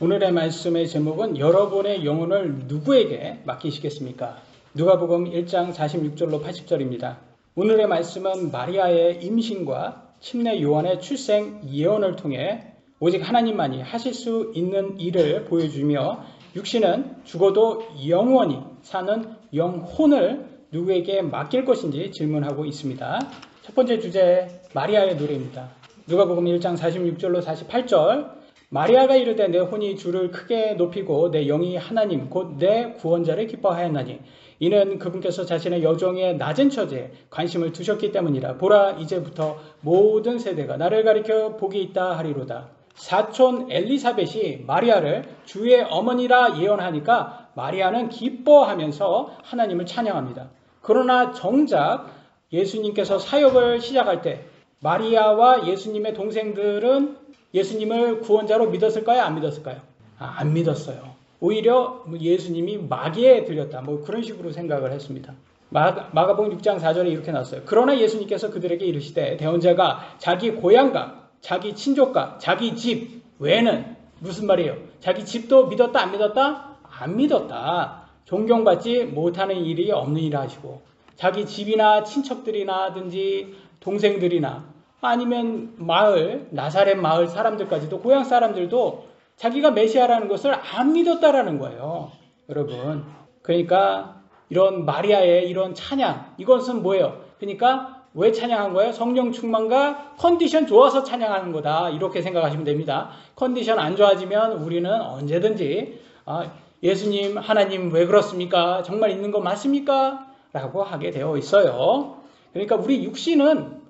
오늘의 말씀의 제목은 여러분의 영혼을 누구에게 맡기시겠습니까? 누가복음 1장 46절로 80절입니다. 오늘의 말씀은 마리아의 임신과 침례 요한의 출생 예언을 통해 오직 하나님만이 하실 수 있는 일을 보여주며 육신은 죽어도 영원히 사는 영혼을 누구에게 맡길 것인지 질문하고 있습니다. 첫 번째 주제, 마리아의 노래입니다. 누가복음 1장 46절로 48절, 마리아가 이르되 내 혼이 주를 크게 높이고 내 영이 하나님 곧 내 구원자를 기뻐하였나니 이는 그분께서 자신의 여종의 낮은 처지에 관심을 두셨기 때문이라. 보라, 이제부터 모든 세대가 나를 가리켜 복이 있다 하리로다. 사촌 엘리사벳이 마리아를 주의 어머니라 예언하니까 마리아는 기뻐하면서 하나님을 찬양합니다. 그러나 정작 예수님께서 사역을 시작할 때 마리아와 예수님의 동생들은 예수님을 구원자로 믿었을까요? 안 믿었을까요? 안 믿었어요. 오히려 예수님이 마귀에 들렸다. 그런 식으로 생각을 했습니다. 마가복음 6장 4절에 이렇게 나왔어요. 그러나 예수님께서 그들에게 이르시되 대언자가 자기 고향과 자기 친족과 자기 집 외에는, 무슨 말이에요? 자기 집도 믿었다 안 믿었다? 안 믿었다. 존경받지 못하는 일이 없느니라 하시고, 자기 집이나 친척들이나든지 동생들이나 아니면 마을, 나사렛 마을 사람들까지도, 고향 사람들도 자기가 메시아라는 것을 안 믿었다라는 거예요. 여러분, 그러니까 이런 마리아의 이런 찬양, 이것은 뭐예요? 그러니까 왜 찬양한 거예요? 성령 충만과 컨디션 좋아서 찬양하는 거다, 이렇게 생각하시면 됩니다. 컨디션 안 좋아지면 우리는 언제든지 예수님, 하나님 왜 그렇습니까? 정말 있는 거 맞습니까? 라고 하게 되어 있어요. 그러니까 우리 육신은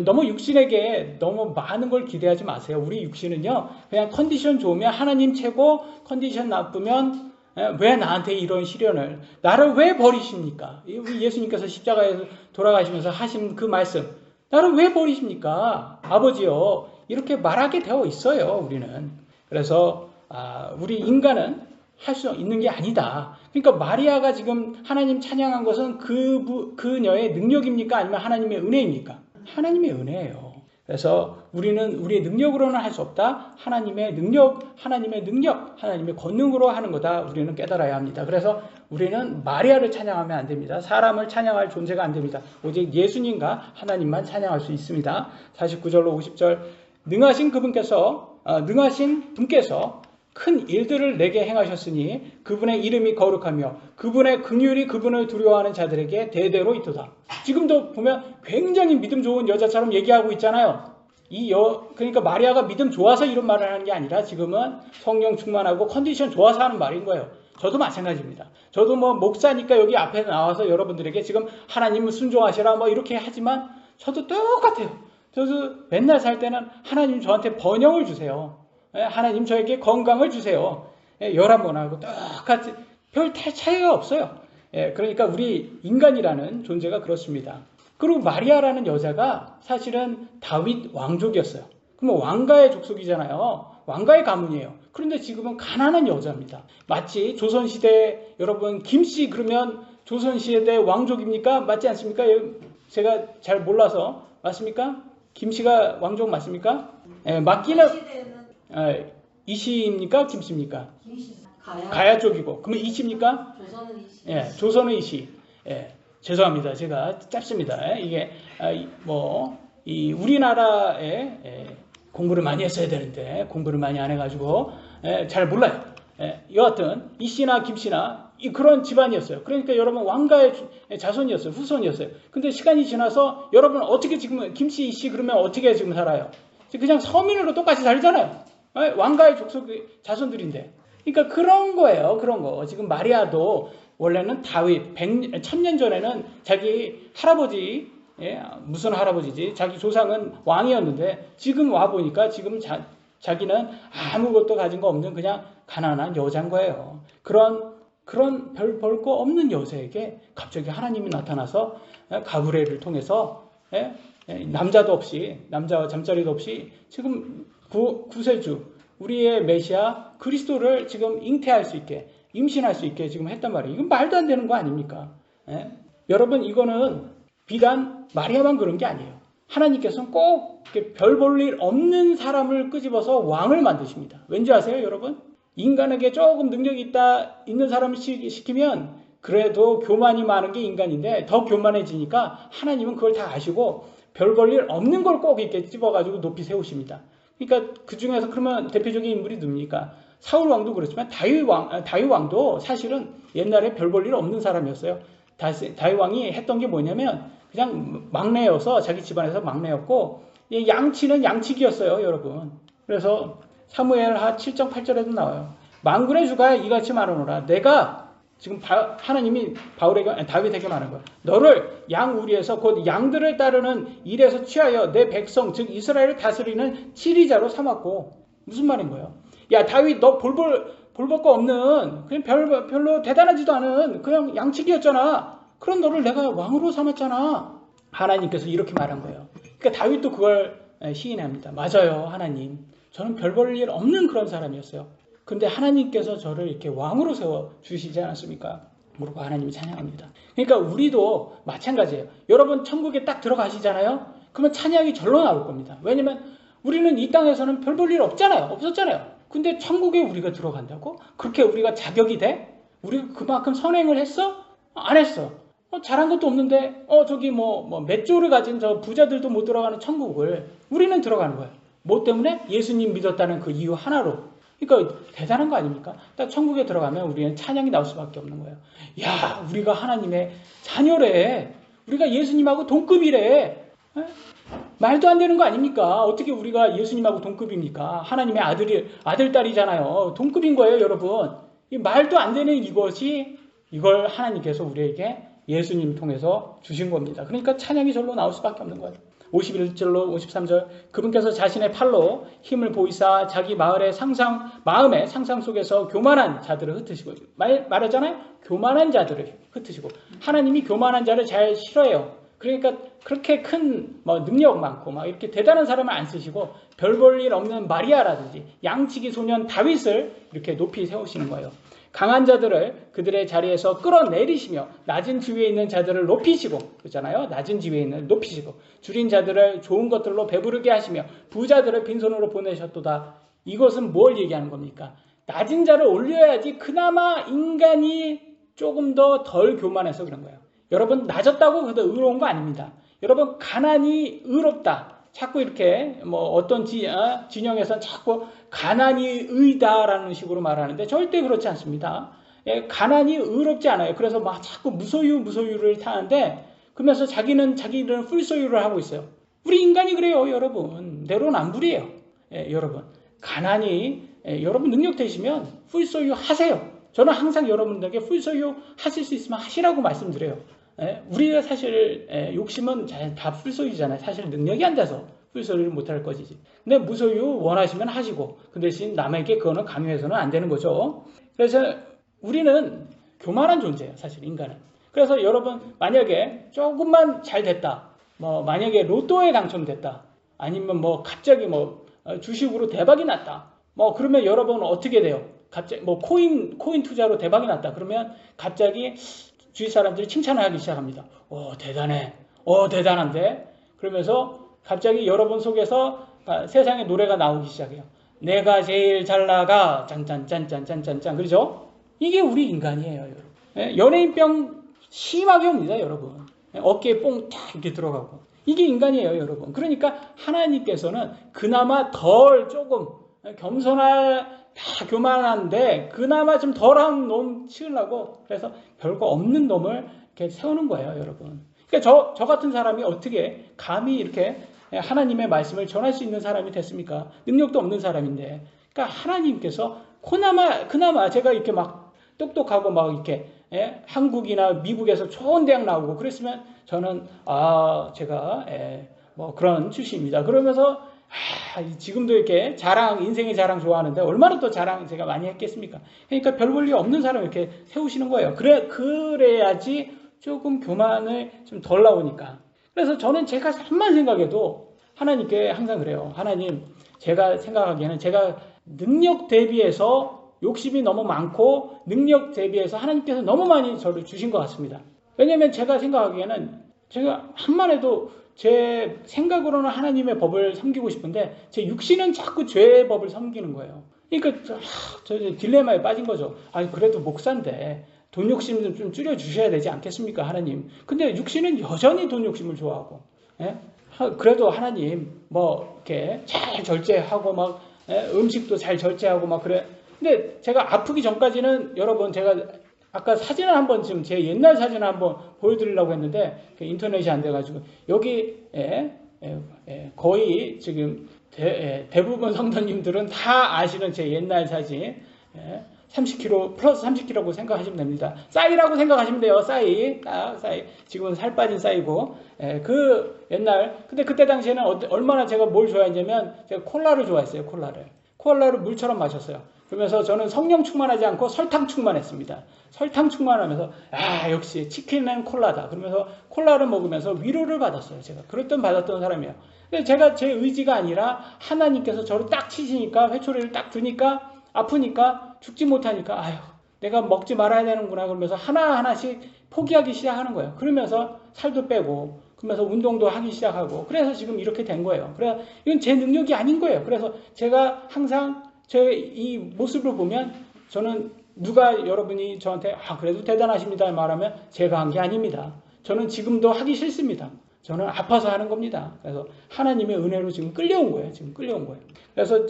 너무 육신에게 너무 많은 걸 기대하지 마세요. 우리 육신은요, 그냥 컨디션 좋으면 하나님 최고, 컨디션 나쁘면 왜 나한테 이런 시련을, 나를 왜 버리십니까? 예수님께서 십자가에서 돌아가시면서 하신 그 말씀, 나를 왜 버리십니까? 아버지요, 이렇게 말하게 되어 있어요, 우리는. 그래서 우리 인간은 할 수 있는 게 아니다. 그러니까 마리아가 지금 하나님 찬양한 것은 그녀의 능력입니까? 아니면 하나님의 은혜입니까? 하나님의 은혜예요. 그래서 우리는 우리의 능력으로는 할 수 없다. 하나님의 능력, 하나님의 권능으로 하는 거다. 우리는 깨달아야 합니다. 그래서 우리는 마리아를 찬양하면 안 됩니다. 사람을 찬양할 존재가 안 됩니다. 오직 예수님과 하나님만 찬양할 수 있습니다. 49절로 50절, 능하신 분께서 큰 일들을 내게 행하셨으니 그분의 이름이 거룩하며 그분의 긍휼이 그분을 두려워하는 자들에게 대대로 있도다. 지금도 보면 굉장히 믿음 좋은 여자처럼 얘기하고 있잖아요. 그러니까 마리아가 믿음 좋아서 이런 말을 하는 게 아니라 지금은 성령 충만하고 컨디션 좋아서 하는 말인 거예요. 저도 마찬가지입니다. 저도 목사니까 여기 앞에 나와서 여러분들에게 지금 하나님을 순종하시라 이렇게 하지만 저도 똑같아요. 저도 맨날 살 때는 하나님 저한테 번영을 주세요. 하나님 저에게 건강을 주세요. 11번하고 똑같이 별 차이가 없어요. 그러니까 우리 인간이라는 존재가 그렇습니다. 그리고 마리아라는 여자가 사실은 다윗 왕족이었어요. 그럼 왕가의 족속이잖아요. 왕가의 가문이에요. 그런데 지금은 가난한 여자입니다. 마치 조선시대, 여러분 김씨 그러면 조선시대 왕족입니까? 맞지 않습니까? 제가 잘 몰라서 맞습니까? 김씨가 왕족 맞습니까? 맞기는 이씨입니까? 김씨입니까? 가야 쪽이고. 그러면 이씨입니까? 조선은 이씨. 조선은 이씨. 죄송합니다. 제가 짧습니다. 이게 우리나라에 공부를 많이 했어야 되는데 공부를 많이 안 해가지고 잘 몰라요. 여하튼 이씨나 김씨나 그런 집안이었어요. 그러니까 여러분 왕가의 자손이었어요. 후손이었어요. 근데 시간이 지나서 여러분 어떻게 지금 김씨, 이씨 그러면 어떻게 지금 살아요? 그냥 서민으로 똑같이 살잖아요. 왕가의 족속 자손들인데. 그러니까 그런 거예요. 그런 거. 지금 마리아도 원래는 다윗 1000년 전에는 자기 할아버지, 무슨 할아버지지? 자기 조상은 왕이었는데 지금 와 보니까 지금 자기는 아무것도 가진 거 없는 그냥 가난한 여자인 거예요. 그런 별 볼 거 없는 여자에게 갑자기 하나님이 나타나서 가브리엘을 통해서 남자도 없이, 남자와 잠자리도 없이 지금 구세주, 우리의 메시아 그리스도를 지금 잉태할 수 있게, 임신할 수 있게 지금 했단 말이에요. 이건 말도 안 되는 거 아닙니까? 여러분, 이거는 비단 마리아만 그런 게 아니에요. 하나님께서는 꼭 별 볼 일 없는 사람을 끄집어서 왕을 만드십니다. 왠지 아세요, 여러분? 인간에게 조금 능력이 있는 사람을 시키면 그래도 교만이 많은 게 인간인데 더 교만해지니까 하나님은 그걸 다 아시고 별 볼 일 없는 걸 꼭 이렇게 집어가지고 높이 세우십니다. 그러니까 그 중에서 그러면 대표적인 인물이 누굽니까? 사울 왕도 그렇지만 다윗 왕도 사실은 옛날에 별 볼 일 없는 사람이었어요. 다윗 왕이 했던 게 뭐냐면 그냥 막내여서 자기 집안에서 막내였고 양치는 양치기였어요, 여러분. 그래서 사무엘하 7장 8절에도 나와요. 만군의 주가 이같이 말하노라. 내가 지금 하나님이 다윗에게 말한 거야. 너를 양우리에서 곧 양들을 따르는 일에서 취하여 내 백성 즉 이스라엘을 다스리는 지리자로 삼았고. 무슨 말인 거예요? 야, 다윗 너 볼 거 없는 그냥 별로 대단하지도 않은 그냥 양치기였잖아. 그런 너를 내가 왕으로 삼았잖아. 하나님께서 이렇게 말한 거예요. 그러니까 다윗도 그걸 시인합니다. 맞아요, 하나님. 저는 별 볼 일 없는 그런 사람이었어요. 근데 하나님께서 저를 이렇게 왕으로 세워주시지 않았습니까? 그리고 하나님이 찬양합니다. 그러니까 우리도 마찬가지예요. 여러분 천국에 딱 들어가시잖아요. 그러면 찬양이 절로 나올 겁니다. 왜냐면 우리는 이 땅에서는 별 볼 일 없잖아요. 없었잖아요. 근데 천국에 우리가 들어간다고? 그렇게 우리가 자격이 돼? 우리가 그만큼 선행을 했어? 안 했어. 잘한 것도 없는데 저기 몇 조를 가진 저 부자들도 못 들어가는 천국을 우리는 들어가는 거예요. 뭐 때문에? 예수님 믿었다는 그 이유 하나로. 그러니까 대단한 거 아닙니까? 딱 천국에 들어가면 우리는 찬양이 나올 수밖에 없는 거예요. 야, 우리가 하나님의 자녀래. 우리가 예수님하고 동급이래. 말도 안 되는 거 아닙니까? 어떻게 우리가 예수님하고 동급입니까? 하나님의 아들, 딸이잖아요. 동급인 거예요, 여러분. 말도 안 되는 이걸 하나님께서 우리에게 예수님 통해서 주신 겁니다. 그러니까 찬양이 절로 나올 수밖에 없는 거예요. 51절로 53절 그분께서 자신의 팔로 힘을 보이사 자기 마음의 상상 속에서 교만한 자들을 흩으시고 말하잖아요. 교만한 자들을 흩으시고 하나님이 교만한 자를 잘 싫어해요. 그러니까 그렇게 큰 능력 많고 이렇게 대단한 사람을 안 쓰시고 별 볼 일 없는 마리아라든지 양치기 소년 다윗을 이렇게 높이 세우시는 거예요. 강한 자들을 그들의 자리에서 끌어내리시며 낮은 지위에 있는 자들을 높이시고 그렇잖아요. 낮은 지위에 있는 높이시고 줄인 자들을 좋은 것들로 배부르게 하시며 부자들을 빈손으로 보내셨도다. 이것은 뭘 얘기하는 겁니까? 낮은 자를 올려야지 그나마 인간이 조금 더 덜 교만해서 그런 거예요. 여러분 낮았다고 그래도 의로운 거 아닙니다. 여러분 가난이 의롭다. 자꾸 이렇게 어떤 진영에서는 자꾸 가난이 의다라는 식으로 말하는데 절대 그렇지 않습니다. 가난이 의롭지 않아요. 그래서 자꾸 무소유를 타는데 그러면서 자기는 풀소유를 하고 있어요. 우리 인간이 그래요, 여러분. 내로남불이에요. 여러분 가난이 여러분 능력 되시면 풀소유 하세요. 저는 항상 여러분들에게 풀소유 하실 수 있으면 하시라고 말씀드려요. 우리가 사실 욕심은 다 풀소유잖아요. 사실 능력이 안 돼서 풀소유를 못할 것이지. 근데 무소유 원하시면 하시고 그 대신 남에게 그거는 강요해서는 안 되는 거죠. 그래서 우리는 교만한 존재예요, 사실 인간은. 그래서 여러분 만약에 조금만 잘 됐다, 만약에 로또에 당첨됐다, 아니면 갑자기 주식으로 대박이 났다, 그러면 여러분은 어떻게 돼요? 갑자기 코인 투자로 대박이 났다. 그러면 갑자기 주위 사람들이 칭찬을 하기 시작합니다. 대단해. 대단한데? 그러면서 갑자기 여러분 속에서 세상의 노래가 나오기 시작해요. 내가 제일 잘 나가. 짠짠짠짠짠짠. 그렇죠? 이게 우리 인간이에요, 여러분. 연예인병 심하게 옵니다, 여러분. 어깨에 뽕 탁 이렇게 들어가고. 이게 인간이에요, 여러분. 그러니까 하나님께서는 그나마 조금 다 교만한데 그나마 좀 덜한 놈 치우려고 그래서 별거 없는 놈을 이렇게 세우는 거예요, 여러분. 그러니까 저 같은 사람이 어떻게 감히 이렇게 하나님의 말씀을 전할 수 있는 사람이 됐습니까? 능력도 없는 사람인데. 그러니까 하나님께서 그나마 제가 이렇게 똑똑하고 이렇게 한국이나 미국에서 좋은 대학 나오고 그랬으면 저는 제가 그런 출신입니다. 그러면서 지금도 이렇게 인생의 자랑 좋아하는데 얼마나 또 자랑 제가 많이 했겠습니까? 그러니까 별 볼 일 없는 사람을 이렇게 세우시는 거예요. 그래야지 조금 교만을 좀 덜 나오니까. 그래서 저는 제가 한만 생각해도 하나님께 항상 그래요. 하나님, 제가 생각하기에는 제가 능력 대비해서 욕심이 너무 많고 능력 대비해서 하나님께서 너무 많이 저를 주신 것 같습니다. 왜냐하면 제가 생각하기에는 제가 한만 해도 제 생각으로는 하나님의 법을 섬기고 싶은데 제 육신은 자꾸 죄의 법을 섬기는 거예요. 그러니까 저 딜레마에 빠진 거죠. 아니 그래도 목사인데 돈 욕심 좀 줄여주셔야 되지 않겠습니까 하나님. 근데 육신은 여전히 돈 욕심을 좋아하고, 예? 그래도 하나님 뭐 이렇게 잘 절제하고 막, 예? 음식도 잘 절제하고 막 그래. 근데 제가 아프기 전까지는 여러분 제가 아까 사진을 한번 지금 제 옛날 사진을 한번 보여드리려고 했는데 인터넷이 안 돼가지고 여기 거의 지금 대부분 성도님들은 다 아시는 제 옛날 사진, 30kg 플러스 30kg라고 생각하시면 됩니다. 싸이라고 생각하시면 돼요. 싸이. 지금은 살 빠진 싸이고, 그 옛날 근데 그때 당시에는 얼마나 제가 뭘 좋아했냐면 제가 콜라를 좋아했어요. 콜라를 물처럼 마셨어요. 그러면서 저는 성령 충만하지 않고 설탕 충만했습니다. 설탕 충만하면서 역시 치킨은 콜라다. 그러면서 콜라를 먹으면서 위로를 받았어요. 제가 받았던 사람이에요. 근데 제가 제 의지가 아니라 하나님께서 저를 딱 치시니까 회초리를 딱 드니까 아프니까 죽지 못하니까 내가 먹지 말아야 되는구나. 그러면서 하나하나씩 포기하기 시작하는 거예요. 그러면서 살도 빼고 그러면서 운동도 하기 시작하고 그래서 지금 이렇게 된 거예요. 그래서 이건 제 능력이 아닌 거예요. 그래서 제가 항상 제 이 모습을 보면 저는 누가 여러분이 저한테 그래도 대단하십니다 말하면 제가 한 게 아닙니다. 저는 지금도 하기 싫습니다. 저는 아파서 하는 겁니다. 그래서 하나님의 은혜로 지금 끌려온 거예요. 그래서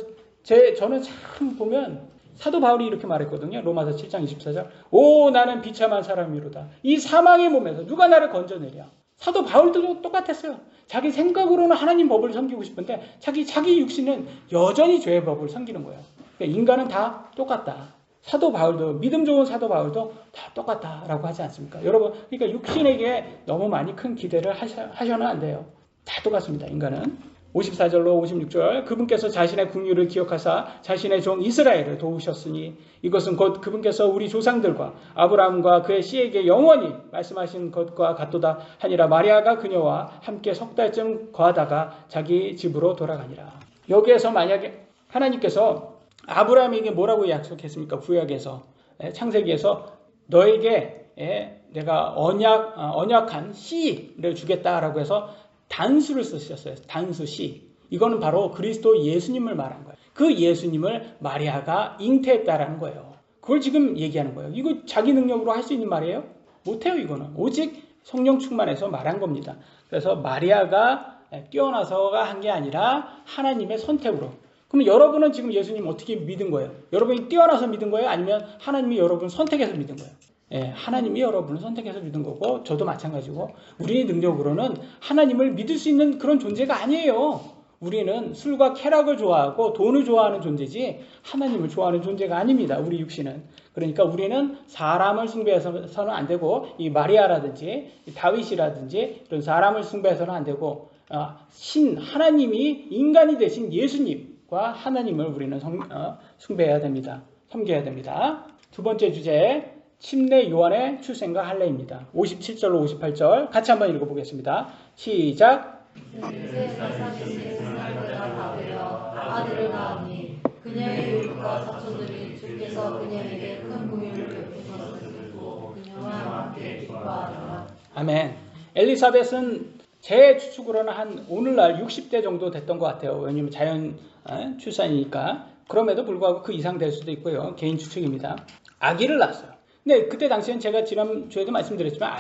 저는 참 보면 사도 바울이 이렇게 말했거든요. 로마서 7장 24절. 오 나는 비참한 사람이로다. 이 사망의 몸에서 누가 나를 건져내랴. 사도 바울도 똑같았어요. 자기 생각으로는 하나님 법을 섬기고 싶은데 자기 육신은 여전히 죄의 법을 섬기는 거예요. 그러니까 인간은 다 똑같다. 사도 바울도 믿음 좋은 사도 바울도 다 똑같다라고 하지 않습니까? 여러분 그러니까 육신에게 너무 많이 큰 기대를 하셔는 안 돼요. 다 똑같습니다. 인간은. 54절로 56절 그분께서 자신의 국류를 기억하사 자신의 종 이스라엘을 도우셨으니 이것은 곧 그분께서 우리 조상들과 아브라함과 그의 씨에게 영원히 말씀하신 것과 같도다 하니라. 마리아가 그녀와 함께 석 달쯤 거하다가 자기 집으로 돌아가니라. 여기에서 만약에 하나님께서 아브라함에게 뭐라고 약속했습니까? 구약에서 창세기에서 너에게 내가 언약한 씨를 주겠다라고 해서 단수를 쓰셨어요. 단수 씨. 이거는 바로 그리스도 예수님을 말한 거예요. 그 예수님을 마리아가 잉태했다라는 거예요. 그걸 지금 얘기하는 거예요. 이거 자기 능력으로 할 수 있는 말이에요? 못해요. 이거는 오직 성령 충만해서 말한 겁니다. 그래서 마리아가 뛰어나서가 한 게 아니라 하나님의 선택으로. 그럼 여러분은 지금 예수님 어떻게 믿은 거예요? 여러분이 뛰어나서 믿은 거예요? 아니면 하나님이 여러분을 선택해서 믿은 거예요? 하나님이 여러분을 선택해서 믿은 거고 저도 마찬가지고 우리의 능력으로는 하나님을 믿을 수 있는 그런 존재가 아니에요. 우리는 술과 쾌락을 좋아하고 돈을 좋아하는 존재지 하나님을 좋아하는 존재가 아닙니다. 우리 육신은. 그러니까 우리는 사람을 숭배해서는 안 되고 이 마리아라든지 이 다윗이라든지 이런 사람을 숭배해서는 안 되고 하나님이 인간이 되신 예수님과 하나님을 우리는 숭배해야 됩니다. 섬겨야 됩니다. 두 번째 주제 침례 요한의 출생과 할례입니다. 57절로 58절 같이 한번 읽어보겠습니다. 시작. 아들을 낳으니 그녀의 이웃과 사촌들이 주께서 그녀에게 큰 공유를 베푸셨을 듣고 그녀와 함께 기뻐하더라. 아멘. 엘리사벳은 제 추측으로는 한 오늘날 60대 정도 됐던 것 같아요. 왜냐하면 자연 출산이니까. 그럼에도 불구하고 그 이상 될 수도 있고요. 개인 추측입니다. 아기를 낳았어요. 근데 그때 당시엔 제가 지난주에도 말씀드렸지만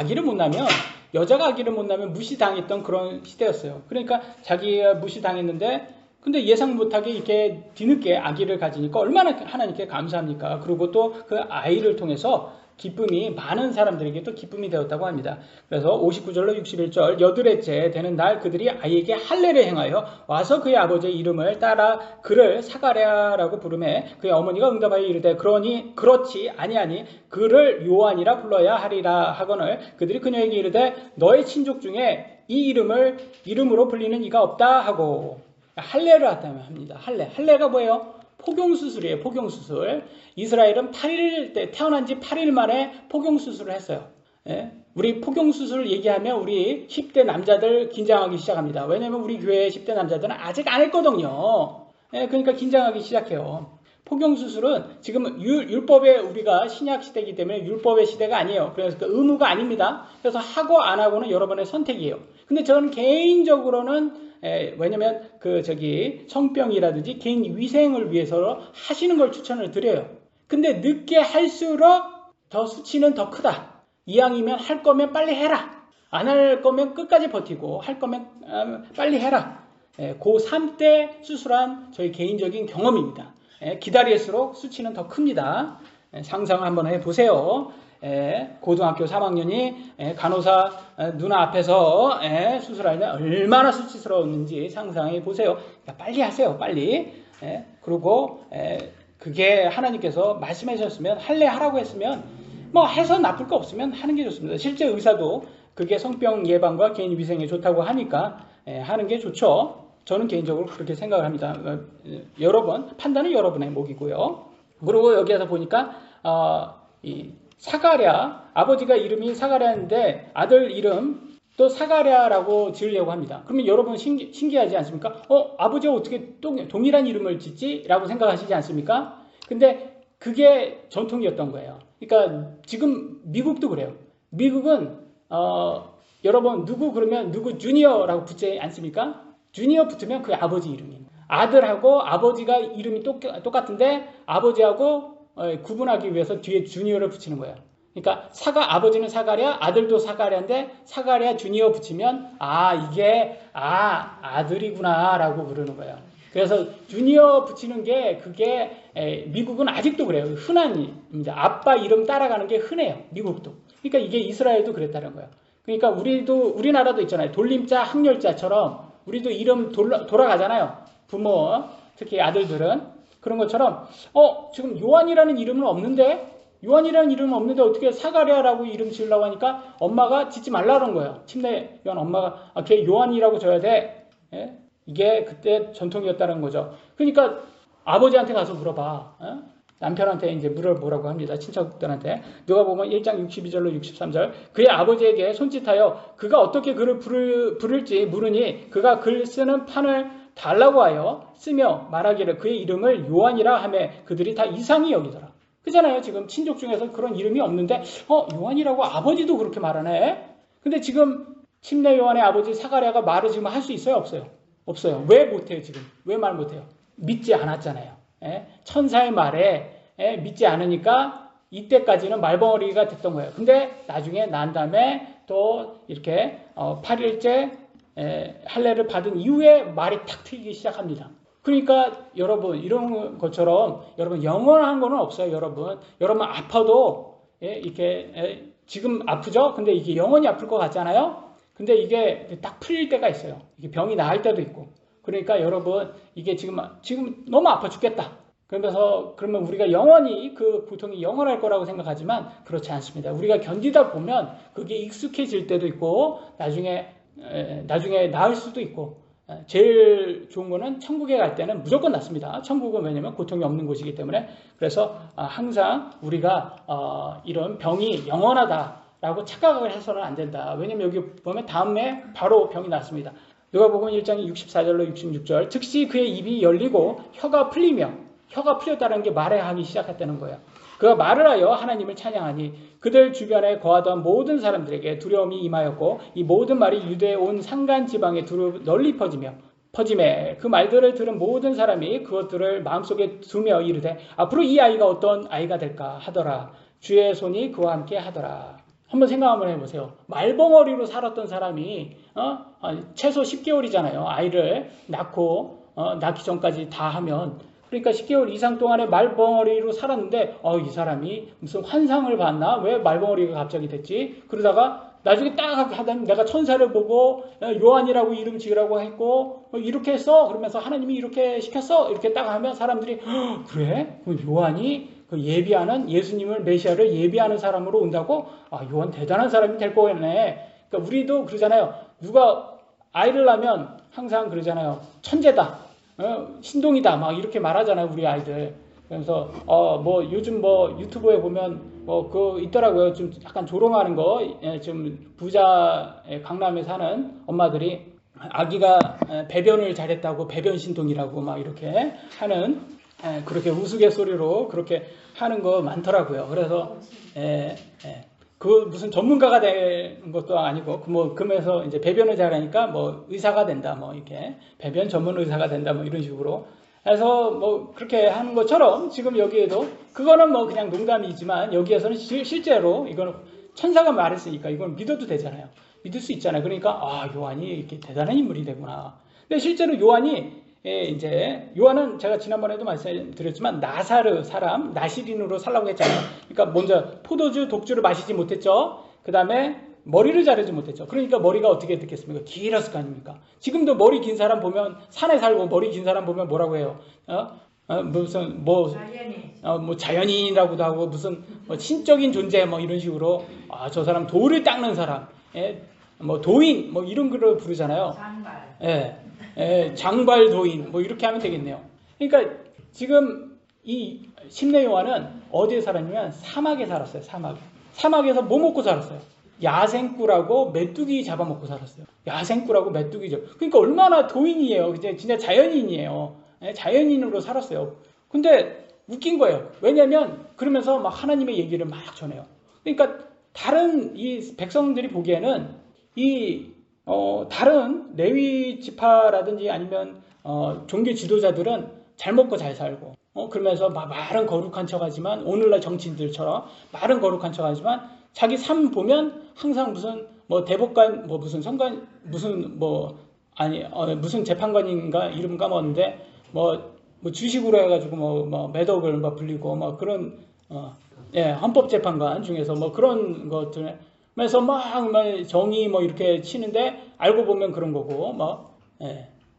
여자가 아기를 못 낳으면 무시당했던 그런 시대였어요. 그러니까 자기가 무시당했는데 근데 예상 못하게 이렇게 뒤늦게 아기를 가지니까 얼마나 하나님께 감사합니까? 그리고 또 그 아이를 통해서 기쁨이 많은 사람들에게 또 기쁨이 되었다고 합니다. 그래서 59절로 61절 여드레째 되는 날 그들이 아이에게 할례를 행하여 와서 그의 아버지의 이름을 따라 그를 사가랴라고 부르매 그의 어머니가 응답하여 이르되 그렇지 아니하니 그를 요한이라 불러야 하리라 하거늘 그들이 그녀에게 이르되 너의 친족 중에 이 이름으로 불리는 이가 없다 하고 할례를 하다면 합니다. 할례가 뭐예요? 포경수술이에요. 포경수술. 이스라엘은 태어난 지 8일 만에 포경수술을 했어요. 우리 포경수술 얘기하면 우리 10대 남자들 긴장하기 시작합니다. 왜냐하면 우리 교회 10대 남자들은 아직 안 했거든요. 그러니까 긴장하기 시작해요. 포경수술은 지금 율법에 우리가 신약시대이기 때문에 율법의 시대가 아니에요. 그래서 그 의무가 아닙니다. 그래서 하고 안 하고는 여러분의 선택이에요. 근데 저는 개인적으로는 왜냐면 성병이라든지 개인 위생을 위해서 하시는 걸 추천을 드려요. 근데 늦게 할수록 더 수치는 더 크다. 이왕이면 할 거면 빨리 해라. 안 할 거면 끝까지 버티고 할 거면 빨리 해라. 고3 때 수술한 저희 개인적인 경험입니다. 기다릴수록 수치는 더 큽니다. 상상 한번 해보세요. 고등학교 3학년이 간호사 누나 앞에서 수술하면 얼마나 수치스러웠는지 상상해 보세요. 그러니까 빨리 하세요. 빨리. 그리고 그게 하나님께서 말씀해 주셨으면 할래 하라고 했으면 뭐 해서 나쁠 거 없으면 하는 게 좋습니다. 실제 의사도 그게 성병 예방과 개인 위생에 좋다고 하니까 하는 게 좋죠. 저는 개인적으로 그렇게 생각을 합니다. 여러분 판단은 여러분의 몫이고요. 그리고 여기에서 보니까 이 사가랴, 아버지가 이름이 사가랴인데 아들 이름 또 사가랴라고 지으려고 합니다. 그러면 여러분 신기하지 않습니까? 아버지가 어떻게 동일한 이름을 짓지? 라고 생각하시지 않습니까? 근데 그게 전통이었던 거예요. 그러니까 지금 미국도 그래요. 미국은 여러분 그러면 누구 주니어라고 붙지 않습니까? 주니어 붙으면 그 아버지 이름이에요. 아들하고 아버지가 이름이 똑같은데 아버지하고 구분하기 위해서 뒤에 주니어를 붙이는 거예요. 그러니까 아버지는 사가랴, 아들도 사가랴인데 사가랴 주니어 붙이면 이게 아들이구나라고 부르는 거예요. 그래서 주니어 붙이는 게 그게 미국은 아직도 그래요. 흔한 일입니다. 아빠 이름 따라가는 게 흔해요. 미국도. 그러니까 이게 이스라엘도 그랬다는 거예요. 그러니까 우리나라도 있잖아요. 돌림자, 항렬자처럼 우리도 이름 돌아가잖아요. 부모, 특히 아들들은. 그런 것처럼 지금 요한이라는 이름은 없는데 어떻게 사가랴라고 이름 지으려고 하니까 엄마가 짓지 말라는 거예요. 침례 요한 엄마가 걔 요한이라고 줘야 돼. 이게 그때 전통이었다는 거죠. 그러니까 아버지한테 가서 물어봐. 남편한테 이제 물어보라고 합니다. 친척들한테. 누가복음 1장 62절로 63절. 그의 아버지에게 손짓하여 그가 어떻게 그를 부를지 물으니 그가 글 쓰는 판을 달라고 하여 쓰며 말하기를 그의 이름을 요한이라 하며 그들이 다 이상히 여기더라. 그잖아요. 지금 친족 중에서 그런 이름이 없는데 요한이라고 아버지도 그렇게 말하네. 근데 지금 침례 요한의 아버지 사가랴가 말을 지금 할 수 있어요? 없어요? 없어요. 왜 못해요 지금? 왜 말 못해요? 믿지 않았잖아요. 천사의 말에 믿지 않으니까 이때까지는 말벙어리가 됐던 거예요. 근데 나중에 난 다음에 또 이렇게 8일째 할례를 받은 이후에 말이 탁 트이기 시작합니다. 그러니까 여러분 이런 것처럼 여러분 영원한 거는 없어요. 여러분 아파도 이렇게 지금 아프죠? 근데 이게 영원히 아플 것 같잖아요? 근데 이게 딱 풀릴 때가 있어요. 이게 병이 나을 때도 있고. 그러니까 여러분 이게 지금 너무 아파 죽겠다. 그러면 우리가 영원히 그 고통이 영원할 거라고 생각하지만 그렇지 않습니다. 우리가 견디다 보면 그게 익숙해질 때도 있고 나중에 나을 수도 있고 제일 좋은 거는 천국에 갈 때는 무조건 낫습니다. 천국은 왜냐면 고통이 없는 곳이기 때문에. 그래서 항상 우리가 이런 병이 영원하다라고 착각을 해서는 안 된다. 왜냐면 여기 보면 다음에 바로 병이 낫습니다. 누가복음 1장 64절로 66절. 즉시 그의 입이 열리고 혀가 풀렸다는 게 말하기 시작했다는 거예요. 그가 말을 하여 하나님을 찬양하니 그들 주변에 거하던 모든 사람들에게 두려움이 임하였고 이 모든 말이 유대에 온 산간 지방에 두루 널리 퍼짐에 그 말들을 들은 모든 사람이 그것들을 마음속에 두며 이르되 앞으로 이 아이가 어떤 아이가 될까 하더라. 주의 손이 그와 함께 하더라. 한번 생각 한번 해보세요. 말벙어리로 살았던 사람이 최소 10개월이잖아요. 아이를 낳기 전까지 다 하면 그러니까 10개월 이상 동안에 말벙어리로 살았는데 이 사람이 무슨 환상을 봤나? 왜 말벙어리가 갑자기 됐지? 그러다가 나중에 딱 하다 내가 천사를 보고 요한이라고 이름 지으라고 했고 이렇게 했어? 그러면서 하나님이 이렇게 시켰어? 이렇게 딱 하면 사람들이 그래? 그럼 요한이 그 예비하는 예수님을 메시아를 예비하는 사람으로 온다고? 요한 대단한 사람이 될 거겠네. 그러니까 우리도 그러잖아요. 누가 아이를 낳으면 항상 그러잖아요. 천재다. 신동이다. 막 이렇게 말하잖아요. 우리 아이들. 그래서 요즘 유튜브에 보면 그거 있더라고요. 좀 약간 조롱하는 거. 좀 부자 강남에 사는 엄마들이 아기가 배변을 잘했다고 배변 신동이라고 막 이렇게 하는 그렇게 우스갯소리로 그렇게 하는 거 많더라고요. 그래서 그 무슨 전문가가 된 것도 아니고 뭐 금에서 이제 배변을 잘하니까 뭐 의사가 된다 뭐 이렇게 배변 전문 의사가 된다 뭐 이런 식으로 해서 뭐 그렇게 하는 것처럼 지금 여기에도 그거는 뭐 그냥 농담이지만 여기에서는 실제로 이거는 천사가 말했으니까 이건 믿어도 되잖아요. 믿을 수 있잖아요. 그러니까 아 요한이 이렇게 대단한 인물이 되구나. 근데 실제로 요한이 이제 요한은 제가 지난번에도 말씀드렸지만 나사르 사람 나시린으로 살라고 했잖아요. 그러니까 먼저 포도주 독주를 마시지 못했죠. 그 다음에 머리를 자르지 못했죠. 그러니까 머리가 어떻게 됐겠습니까? 길었을 거 아닙니까? 지금도 머리 긴 사람 보면 산에 살고 머리 긴 사람 보면 뭐라고 해요? 무슨 뭐 자연인이라고도 하고 무슨 뭐 신적인 존재 뭐 이런 식으로 아 저 사람 돌을 닦는 사람, 뭐 도인 뭐 이런 글을 부르잖아요. 장발 도인 뭐 이렇게 하면 되겠네요. 그러니까 지금 이 심내 요한은 어디에 살았냐면 사막에 살았어요. 사막에서 뭐 먹고 살았어요? 야생꿀하고 메뚜기 잡아먹고 살았어요. 야생꿀하고 메뚜기죠. 그러니까 얼마나 도인이에요. 진짜 자연인이에요. 자연인으로 살았어요. 근데 웃긴 거예요. 왜냐하면 그러면서 막 하나님의 얘기를 막 전해요. 그러니까 다른 이 백성들이 보기에는 이 다른 레위 지파라든지 아니면 종교 지도자들은 잘 먹고 잘 살고 그러면서 말은 거룩한 척하지만 오늘날 정치인들처럼 말은 거룩한 척하지만 자기 삶 보면 항상 무슨 뭐 대법관 뭐 무슨 선관 무슨 뭐 아니 무슨 재판관인가 이름 까먹었는데 뭐 주식으로 해가지고 뭐 매덕을 뭐 불리고 뭐 그런 헌법재판관 중에서 뭐 그런 것들 그래서 막 정의 뭐 이렇게 치는데 알고 보면 그런 거고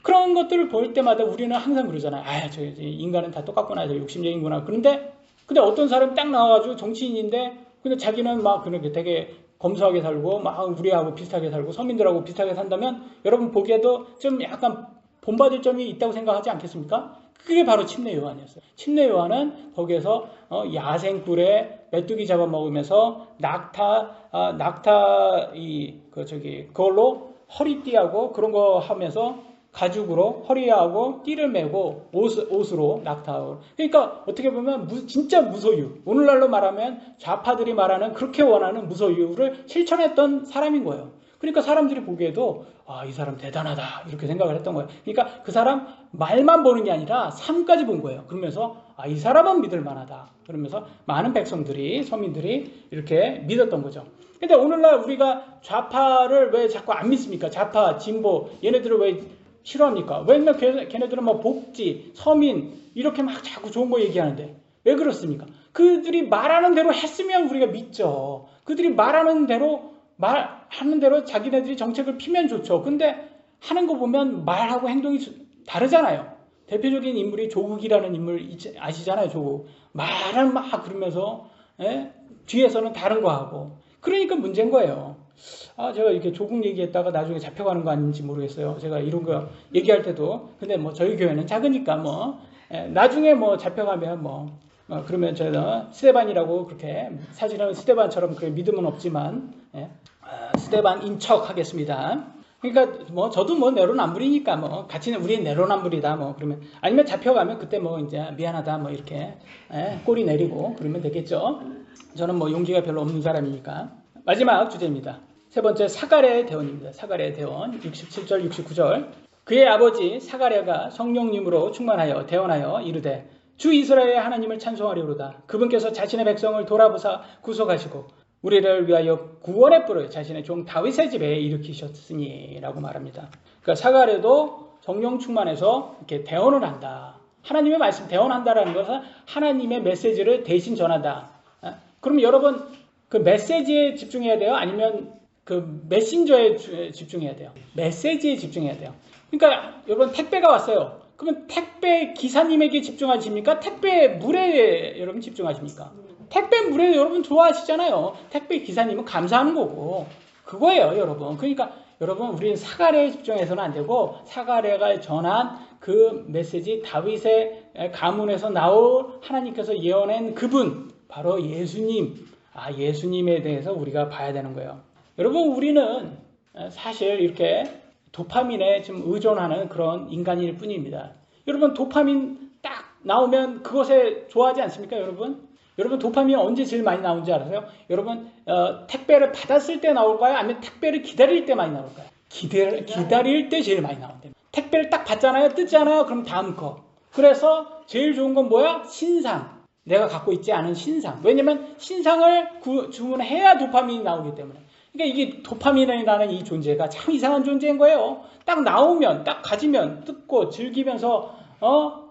그런 것들을 볼 때마다 우리는 항상 그러잖아요. 저 인간은 다 똑같구나, 저 욕심쟁이구나. 근데 어떤 사람이 딱 나와가지고 정치인인데 근데 자기는 막 그렇게 되게 검소하게 살고 막 우리하고 비슷하게 살고 서민들하고 비슷하게 산다면 여러분 보기에도 좀 약간 본받을 점이 있다고 생각하지 않겠습니까? 그게 바로 침례 요한이었어요. 침례 요한은 거기에서 야생꿀에 메뚜기 잡아먹으면서 그걸로 허리띠하고 그런 거 하면서 가죽으로 허리하고 띠를 메고 옷으로 낙타로. 그러니까 어떻게 보면 진짜 무소유. 오늘날로 말하면 좌파들이 말하는 그렇게 원하는 무소유를 실천했던 사람인 거예요. 그러니까 사람들이 보기에도 이 사람 대단하다 이렇게 생각을 했던 거예요. 그러니까 그 사람 말만 보는 게 아니라 삶까지 본 거예요. 그러면서 이 사람은 믿을 만하다. 그러면서 많은 백성들이 서민들이 이렇게 믿었던 거죠. 근데 오늘날 우리가 좌파를 왜 자꾸 안 믿습니까? 좌파, 진보 얘네들을 왜 싫어합니까? 왜냐면 걔네들은 뭐 복지, 서민 이렇게 막 자꾸 좋은 거 얘기하는데 왜 그렇습니까? 그들이 말하는 대로 했으면 우리가 믿죠. 그들이 말하는 대로 자기네들이 정책을 피면 좋죠. 근데 하는 거 보면 말하고 행동이 다르잖아요. 대표적인 인물이 조국이라는 인물 아시잖아요. 조국. 말은 막 그러면서 뒤에서는 다른 거 하고. 그러니까 문제인 거예요. 제가 이렇게 조국 얘기했다가 나중에 잡혀가는 거 아닌지 모르겠어요. 제가 이런 거 얘기할 때도. 근데 뭐 저희 교회는 작으니까 나중에 잡혀가면 그러면 저는 스데반이라고 그렇게 사실은 스데반처럼 그렇게 믿음은 없지만 스데반인 척 하겠습니다. 그러니까 저도 내로남불이니까 같이 우리는 내로남불이다 그러면 아니면 잡혀가면 그때 이제 미안하다 이렇게 꼬리 내리고 그러면 되겠죠. 저는 용기가 별로 없는 사람이니까. 마지막 주제입니다. 세 번째 사가랴의 대언입니다. 사가랴의 대언 67절 69절 그의 아버지 사가랴가 성령님으로 충만하여 대언하여 이르되 주 이스라엘의 하나님을 찬송하리로다. 그분께서 자신의 백성을 돌아보사 구속하시고 우리를 위하여 구원의 뿔을 자신의 종 다윗의 집에 일으키셨으니 라고 말합니다. 그러니까 사가랴도 성령 충만해서 이렇게 대언을 한다. 하나님의 말씀 대언한다라는 것은 하나님의 메시지를 대신 전한다. 그럼 여러분 그 메시지에 집중해야 돼요? 아니면 그 메신저에 집중해야 돼요? 메시지에 집중해야 돼요. 그러니까 여러분 택배가 왔어요. 그러면 택배 기사님에게 집중하십니까? 택배 물에 여러분 집중하십니까? 택배 물에 여러분 좋아하시잖아요. 택배 기사님은 감사하는 거고 그거예요, 여러분. 그러니까 여러분 우리는 사가랴에 집중해서는 안 되고 사가랴가 전한 그 메시지 다윗의 가문에서 나올 하나님께서 예언한 그분 바로 예수님. 예수님에 대해서 우리가 봐야 되는 거예요. 여러분 우리는 사실 이렇게 도파민에 좀 의존하는 그런 인간일 뿐입니다. 여러분 도파민 딱 나오면 그것에 좋아하지 않습니까, 여러분? 여러분 도파민이 언제 제일 많이 나오는지 알아세요? 여러분 택배를 받았을 때 나올까요? 아니면 택배를 기다릴 때 많이 나올까요? 기다릴 때 제일 많이 나온대요. 택배를 딱 받잖아요, 뜯잖아요. 그럼 다음 거. 그래서 제일 좋은 건 뭐야? 신상. 내가 갖고 있지 않은 신상. 왜냐면 신상을 주문해야 도파민이 나오기 때문에. 그러니까 이게 도파민이라는 이 존재가 참 이상한 존재인 거예요. 딱 나오면, 딱 가지면, 뜯고 즐기면서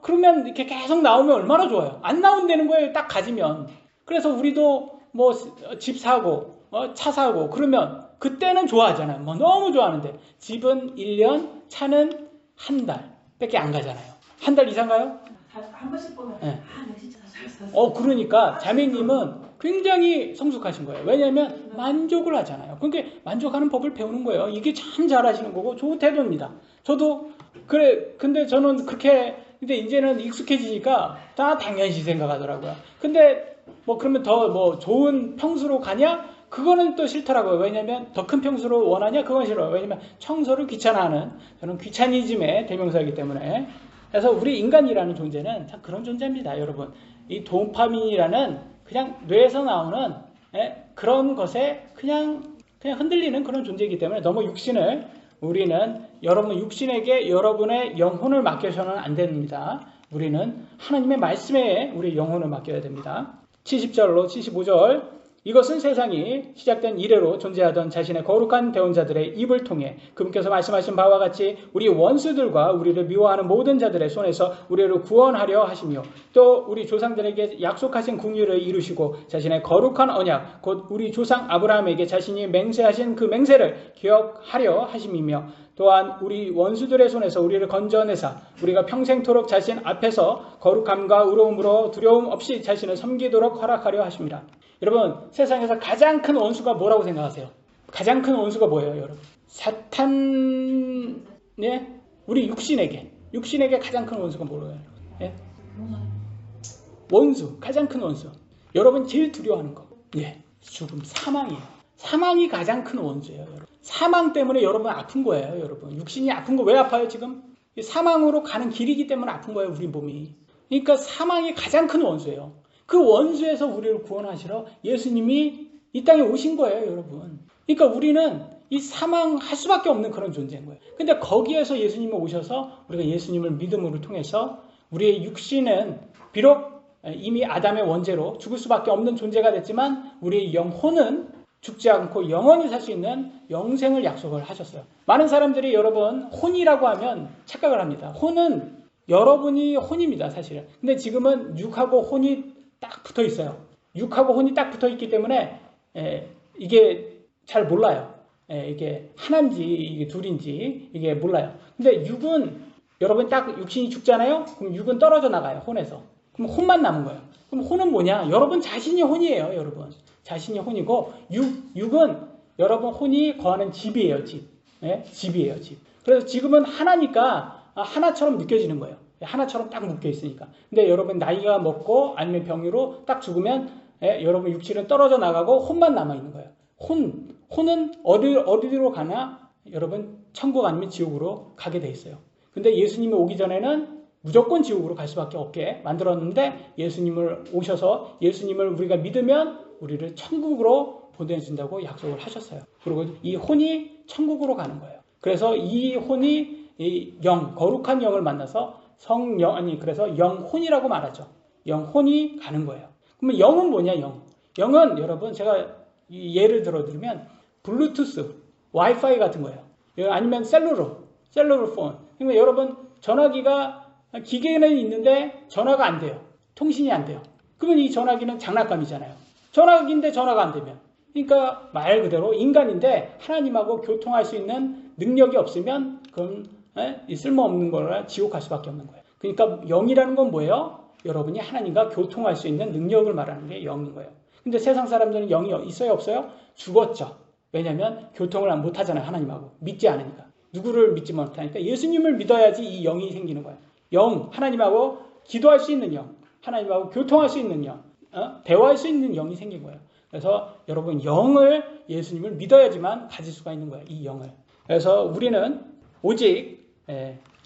그러면 이렇게 계속 나오면 얼마나 좋아요. 안 나온다는 거예요. 딱 가지면. 그래서 우리도 뭐 집 사고 차 사고 그러면 그때는 좋아하잖아요. 뭐 너무 좋아하는데 집은 1년, 차는 한 달밖에 안 가잖아요. 한 달 이상 가요? 한 번씩 보면 네. 나 진짜 잘 샀어. 그러니까 자매님은 굉장히 성숙하신 거예요. 왜냐하면 만족을 하잖아요. 그러니까 만족하는 법을 배우는 거예요. 이게 참 잘하시는 거고 좋은 태도입니다. 저도 그래. 근데 저는 그렇게 근데 이제는 익숙해지니까 다 당연시 생각하더라고요. 근데 뭐 그러면 더 뭐 좋은 평수로 가냐? 그거는 또 싫더라고요. 왜냐면 더 큰 평수를 원하냐? 그건 싫어요. 왜냐면 청소를 귀찮아하는 저는 귀차니즘의 대명사이기 때문에. 그래서 우리 인간이라는 존재는 참 그런 존재입니다, 여러분. 이 도파민이라는 그냥 뇌에서 나오는 그런 것에 그냥 흔들리는 그런 존재이기 때문에 너무 육신을 우리는 여러분 육신에게 여러분의 영혼을 맡겨서는 안 됩니다. 우리는 하나님의 말씀에 우리 영혼을 맡겨야 됩니다. 70절로 75절 이것은 세상이 시작된 이래로 존재하던 자신의 거룩한 대언자들의 입을 통해 그분께서 말씀하신 바와 같이 우리 원수들과 우리를 미워하는 모든 자들의 손에서 우리를 구원하려 하시며 또 우리 조상들에게 약속하신 궁유를 이루시고 자신의 거룩한 언약 곧 우리 조상 아브라함에게 자신이 맹세하신 그 맹세를 기억하려 하심이며 또한 우리 원수들의 손에서 우리를 건져내사 우리가 평생토록 자신 앞에서 거룩함과 의로움으로 두려움 없이 자신을 섬기도록 허락하려 하십니다. 여러분 세상에서 가장 큰 원수가 뭐라고 생각하세요? 가장 큰 원수가 뭐예요, 여러분? 사탄, 우리 육신에게 가장 큰 원수가 뭐예요? 예? 원수, 가장 큰 원수. 여러분 제일 두려워하는 거, 죽음, 사망이에요. 사망이 가장 큰 원수예요, 여러분. 사망 때문에 여러분 아픈 거예요, 여러분. 육신이 아픈 거 왜 아파요, 지금? 사망으로 가는 길이기 때문에 아픈 거예요, 우리 몸이. 그러니까 사망이 가장 큰 원수예요. 그 원수에서 우리를 구원하시러 예수님이 이 땅에 오신 거예요, 여러분. 그러니까 우리는 이 사망할 수밖에 없는 그런 존재인 거예요. 근데 거기에서 예수님이 오셔서 우리가 예수님을 믿음으로 통해서 우리의 육신은 비록 이미 아담의 원죄로 죽을 수밖에 없는 존재가 됐지만 우리의 영혼은 죽지 않고 영원히 살 수 있는 영생을 약속을 하셨어요. 많은 사람들이 여러분 혼이라고 하면 착각을 합니다. 혼은 여러분이 혼입니다, 사실은. 근데 지금은 육하고 혼이 딱 붙어 있어요. 육하고 혼이 딱 붙어 있기 때문에 이게 잘 몰라요. 이게 하나인지 이게 둘인지 이게 몰라요. 근데 육은 여러분 딱 육신이 죽잖아요. 그럼 육은 떨어져 나가요, 혼에서. 그럼 혼만 남은 거예요. 그럼 혼은 뭐냐? 여러분 자신이 혼이에요, 여러분. 자신이 혼이고 육은 여러분 혼이 거하는 집이에요, 집. 집이에요, 집. 그래서 지금은 하나니까 하나처럼 느껴지는 거예요. 하나처럼 딱 묶여 있으니까. 근데 여러분 나이가 먹고 아니면 병으로 딱 죽으면 여러분 육신은 떨어져 나가고 혼만 남아 있는 거예요. 혼은 어디로 가나 여러분 천국 아니면 지옥으로 가게 돼 있어요. 근데 예수님이 오기 전에는 무조건 지옥으로 갈 수밖에 없게 만들었는데 예수님을 오셔서 예수님을 우리가 믿으면 우리를 천국으로 보내준다고 약속을 하셨어요. 그리고 이 혼이 천국으로 가는 거예요. 그래서 이 혼이 이 거룩한 영을 만나서 그래서 영혼이라고 말하죠. 영혼이 가는 거예요. 그러면 영은 뭐냐, 영은 여러분 제가 예를 들어드리면 블루투스, 와이파이 같은 거예요. 아니면 셀룰러 폰. 그러면 여러분 전화기가 기계는 있는데 전화가 안 돼요. 통신이 안 돼요. 그러면 이 전화기는 장난감이잖아요. 전화기인데 전화가 안 되면. 그러니까 말 그대로 인간인데 하나님하고 교통할 수 있는 능력이 없으면 그럼 쓸모없는 거라 지옥 갈 수밖에 없는 거예요. 그러니까 영이라는 건 뭐예요? 여러분이 하나님과 교통할 수 있는 능력을 말하는 게 영인 거예요. 근데 세상 사람들은 영이 있어요, 없어요? 죽었죠. 왜냐하면 교통을 못 하잖아요, 하나님하고. 믿지 않으니까. 누구를 믿지 못하니까 예수님을 믿어야지 이 영이 생기는 거예요. 하나님하고 기도할 수 있는 영, 하나님하고 교통할 수 있는 영, 대화할 수 있는 영이 생긴 거예요. 그래서 여러분 예수님을 믿어야지만 가질 수가 있는 거예요, 이 영을. 그래서 우리는 오직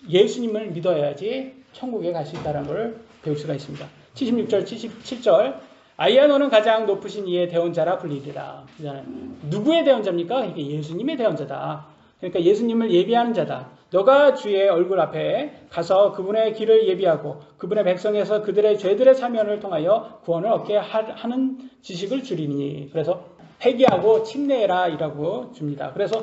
예수님을 믿어야지 천국에 갈 수 있다는 걸 배울 수가 있습니다. 76절, 77절. 아이야 너는 가장 높으신 이의 대언자라 불리리라. 누구의 대언자입니까? 이게 예수님의 대언자다. 그러니까 예수님을 예비하는 자다. 너가 주의 얼굴 앞에 가서 그분의 길을 예비하고 그분의 백성에서 그들의 죄들의 사면을 통하여 구원을 얻게 하는 지식을 주리니. 그래서 회개하고 침례해라 이라고 줍니다. 그래서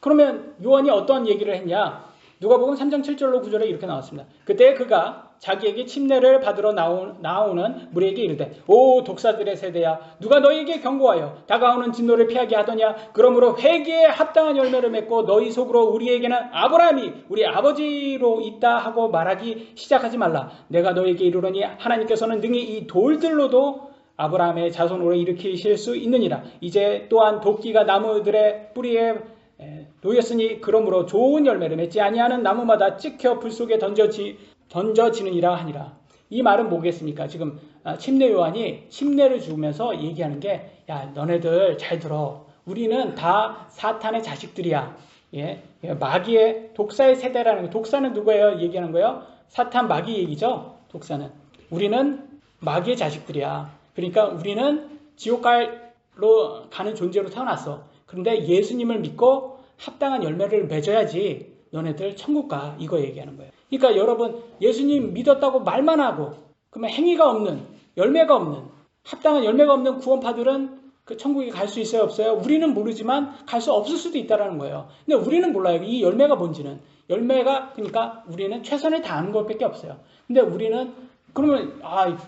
그러면 요한이 어떤 얘기를 했냐? 누가복음 3장 7절로 9절에 이렇게 나왔습니다. 그때 그가 자기에게 침례를 받으러 나오는 무리에게 이르되 오 독사들의 세대야 누가 너희에게 경고하여 다가오는 진노를 피하게 하더냐. 그러므로 회개에 합당한 열매를 맺고 너희 속으로 우리에게는 아브라함이 우리 아버지로 있다 하고 말하기 시작하지 말라. 내가 너희에게 이르노니 하나님께서는 능히 이 돌들로도 아브라함의 자손으로 일으키실 수 있느니라. 이제 또한 도끼가 나무들의 뿌리에 놓였으니 그러므로 좋은 열매를 맺지 아니하는 나무마다 찍혀 불 속에 던져지느니라 하니라. 이 말은 뭐겠습니까? 지금 침례 요한이 침례를 주면서 얘기하는 게 야 너네들 잘 들어. 우리는 다 사탄의 자식들이야. 예? 마귀의 독사의 세대라는 거. 독사는 누구예요? 얘기하는 거예요? 사탄 마귀 얘기죠. 독사는. 우리는 마귀의 자식들이야. 그러니까 우리는 지옥갈로 가는 존재로 태어났어. 그런데 예수님을 믿고 합당한 열매를 맺어야지 너네들 천국 가. 이거 얘기하는 거예요. 그러니까 여러분 예수님 믿었다고 말만 하고 그러면 행위가 없는 열매가 없는 합당한 열매가 없는 구원파들은 그 천국에 갈 수 있어요 없어요? 우리는 모르지만 갈 수 없을 수도 있다는 거예요. 근데 우리는 몰라요. 이 열매가 뭔지는. 열매가 그러니까 우리는 최선을 다하는 것밖에 없어요. 근데 우리는 그러면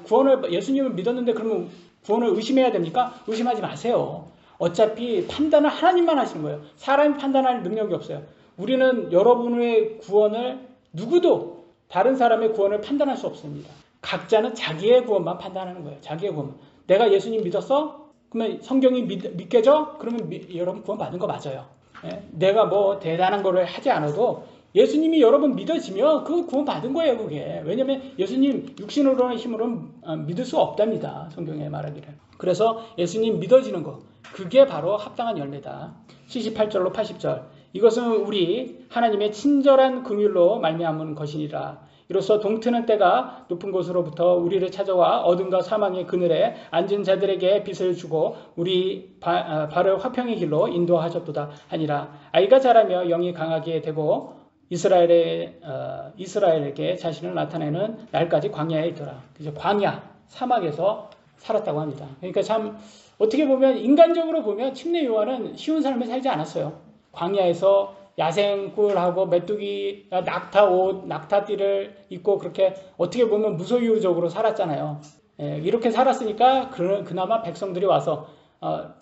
구원을 예수님을 믿었는데 그러면 구원을 의심해야 됩니까? 의심하지 마세요. 어차피 판단을 하나님만 하시는 거예요. 사람이 판단할 능력이 없어요. 우리는 여러분의 구원을 누구도 다른 사람의 구원을 판단할 수 없습니다. 각자는 자기의 구원만 판단하는 거예요. 자기의 구원. 내가 예수님 믿었어? 그러면 성경이 믿겨져? 그러면 여러분 구원 받은 거 맞아요. 예? 내가 뭐 대단한 거를 하지 않아도 예수님이 여러분 믿어지면 그 구원 받은 거예요. 그게. 왜냐하면 예수님 육신으로는 힘으로는 믿을 수 없답니다. 성경에 말하기를. 그래서 예수님 믿어지는 거. 그게 바로 합당한 열매다. 78절로 80절. 이것은 우리 하나님의 친절한 긍휼로 말미암은 것이니라. 이로써 동트는 때가 높은 곳으로부터 우리를 찾아와 어둠과 사망의 그늘에 앉은 자들에게 빛을 주고 우리 발을 화평의 길로 인도하셨도다 하니라. 아이가 자라며 영이 강하게 되고 이스라엘에게 자신을 나타내는 날까지 광야에 있더라. 그래서 광야, 사막에서 살았다고 합니다. 그러니까 참 어떻게 보면 인간적으로 보면 침례 요한은 쉬운 삶을 살지 않았어요. 광야에서 야생꿀하고 메뚜기, 낙타옷, 낙타띠를 입고 그렇게 어떻게 보면 무소유적으로 살았잖아요. 이렇게 살았으니까 그나마 백성들이 와서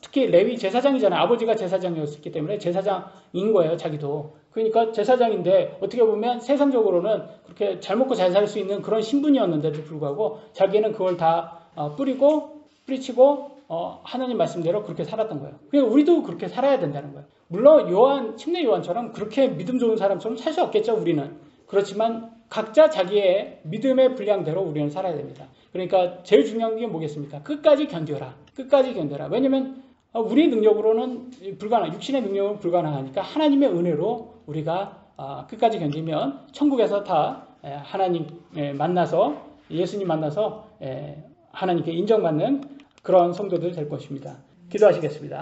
특히 레위 제사장이잖아요. 아버지가 제사장이었기 때문에 제사장인 거예요. 자기도. 그러니까 제사장인데 어떻게 보면 세상적으로는 그렇게 잘 먹고 잘 살 수 있는 그런 신분이었는데도 불구하고 자기는 그걸 다 뿌리치고 하나님 말씀대로 그렇게 살았던 거예요. 그러니까 우리도 그렇게 살아야 된다는 거예요. 물론 침례 요한처럼 그렇게 믿음 좋은 사람처럼 살 수 없겠죠. 우리는. 그렇지만 각자 자기의 믿음의 분량대로 우리는 살아야 됩니다. 그러니까 제일 중요한 게 뭐겠습니까? 끝까지 견뎌라. 끝까지 견뎌라. 왜냐하면 우리 능력으로는 육신의 능력은 불가능하니까 하나님의 은혜로 우리가 끝까지 견디면 천국에서 다 하나님 만나서 예수님 만나서 하나님께 인정받는 그런 성도들 될 것입니다. 기도하시겠습니다.